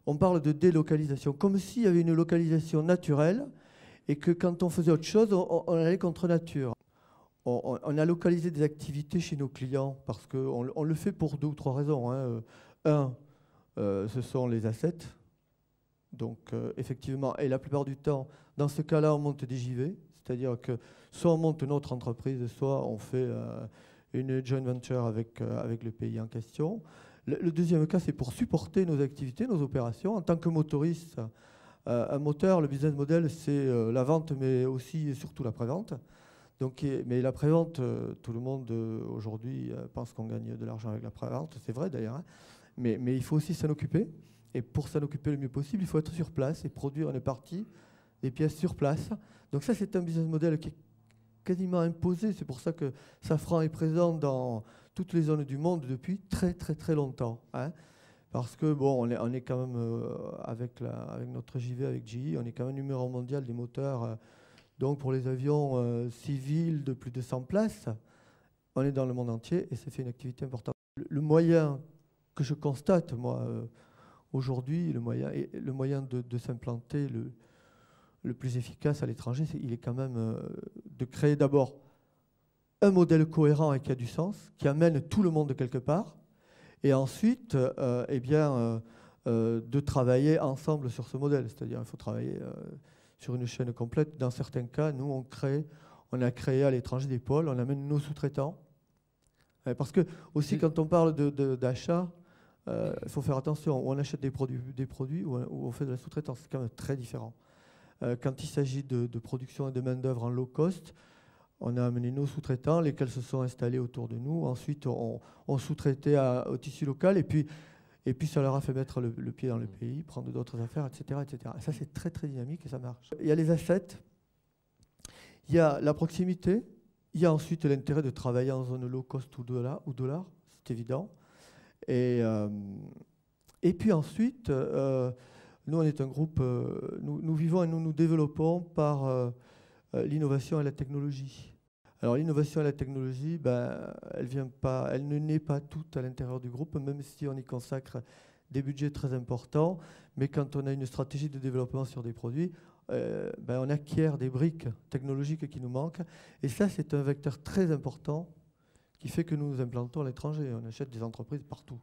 on parle de délocalisation, comme s'il y avait une localisation naturelle et que quand on faisait autre chose, on allait contre nature. On a localisé des activités chez nos clients parce qu'on le fait pour 2 ou 3 raisons, hein. Un, ce sont les assets. Donc, effectivement, et la plupart du temps, dans ce cas-là, on monte des JV. C'est-à-dire que soit on monte notre entreprise, soit on fait une joint venture avec le pays en question. Le deuxième cas, c'est pour supporter nos activités, nos opérations. En tant que motoriste, un moteur, le business model, c'est la vente, mais aussi et surtout la prévente. Donc, mais la prévente, tout le monde aujourd'hui pense qu'on gagne de l'argent avec la prévente. C'est vrai d'ailleurs, hein. Mais il faut aussi s'en occuper. Et pour s'en occuper le mieux possible, il faut être sur place et produire une partie des pièces sur place. Donc ça, c'est un business model qui est quasiment imposé. C'est pour ça que Safran est présent dans toutes les zones du monde depuis très très très longtemps, hein. Parce que bon, on est quand même avec notre JV, avec GE, on est quand même numéro mondial des moteurs. Donc pour les avions civils de plus de 100 places, on est dans le monde entier et ça fait une activité importante. Le moyen que je constate, moi, aujourd'hui, le moyen de s'implanter le plus efficace à l'étranger, il est quand même de créer d'abord un modèle cohérent et qui a du sens, qui amène tout le monde quelque part, et ensuite, eh bien, de travailler ensemble sur ce modèle. C'est-à-dire qu'il faut travailler sur une chaîne complète. Dans certains cas, nous, on a créé à l'étranger des pôles, on amène nos sous-traitants. Parce que aussi, quand on parle d'achat, il faut faire attention. On achète des produits ou on fait de la sous-traitance. C'est quand même très différent. Quand il s'agit de production et de main-d'œuvre en low cost, on a amené nos sous-traitants, lesquels se sont installés autour de nous. Ensuite, on sous-traitait au tissu local et puis ça leur a fait mettre le pied dans le pays, prendre d'autres affaires, etc., etc. Et ça, c'est très, très dynamique et ça marche. Il y a les assets, il y a la proximité, il y a ensuite l'intérêt de travailler en zone low cost ou dollar, c'est évident. Et puis ensuite, nous, on est un groupe, nous vivons et nous développons par l'innovation et la technologie. Alors l'innovation et la technologie, ben, elle ne naît pas toute à l'intérieur du groupe, même si on y consacre des budgets très importants. Mais quand on a une stratégie de développement sur des produits, ben, on acquiert des briques technologiques qui nous manquent. Et ça, c'est un vecteur très important qui fait que nous nous implantons à l'étranger. On achète des entreprises partout.